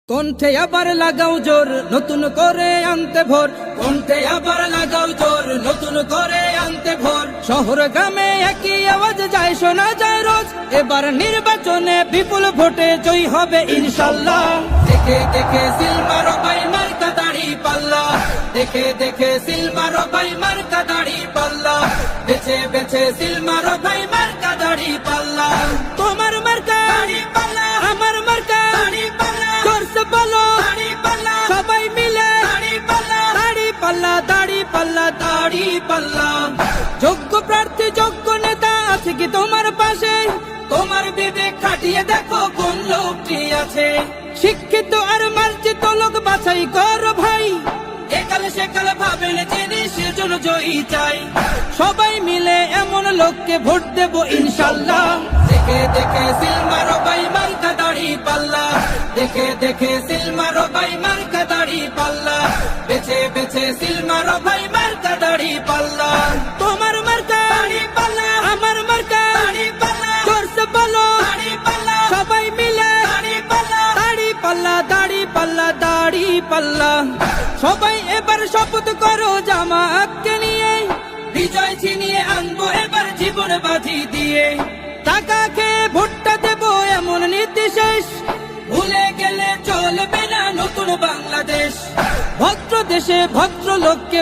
কণ্ঠে আবার লাগাও জোর নতুন করে আনতে ভোর, কণ্ঠে আবার লাগাও জোর নতুন করে আনতে ভোর। শহর গ্রামে একই আওয়াজ যায় শোনা যায় রোজ, এবার নির্বাচনে বিপুল ভোটে জয়ী হবে ইনশাল্লাহ। দেখে দেখে সিল মারো ভাই মার্কা দাড়ি পাল্লা, দেখে দেখে সিল মারো ভাই মার্কা দাড়ি পাল্লা, বেছে বেছে সিল মারো ভাই মার্কা দাড়ি পাল্লা। তোমার মার্কা দাড়ি পাল্লা, আমার মার্কা দাড়ি পাল্লা, জোরসে বলো দাড়ি পাল্লা, সবাই মিলে দাড়ি পাল্লা, দাড়ি পাল্লা, দাড়ি পাল্লা, দাড়ি পাল্লা। যোগ্য প্রার্থী যোগ্য নেতা আছে কি তোমার পাশে? তোমার বিবেক খাটিয়ে দেখো কোন লোকটি আছে। শিক্ষিত আর মার্জিত লোক বাছাই করো ভাই, একালে সেকালে ভাবেন জিনিস জন্য জয়ী চাই। সবাই মিলে এমন লোককে ভোট দেব ইনশাল্লাহ। দেখে দেখে সিল মারো ভাই মার্কা দাড়ি পাল্লা, দেখে দেখে সিল মারো ভাই মার্কা দাড়ি পাল্লা, বেছে বেছে সিল মারো ভাই মার্কা দাড়ি পাল্লা। তোমার মার্কা দাড়ি পাল্লা, আমার মার্কা দাড়ি পাল্লা, জোরসে বলো দাড়ি পাল্লা, সবাই মিলে দাড়ি পাল্লা, দাড়ি পাল্লা, দাড়ি পাল্লা, দাড়ি পাল্লা। সবাই এবার শপথ করো জামাতকে নিয়ে, বিজয় ছিনিয়ে আনবো এবার জীবন বাজি দিয়ে। টাকা খেয়ে ভোটটা দেবো এমন নীতি শেষ, ভুলে গেলে চলবে না নতুন বাংলাদেশ। ভদ্র দেশে ভদ্র লোককে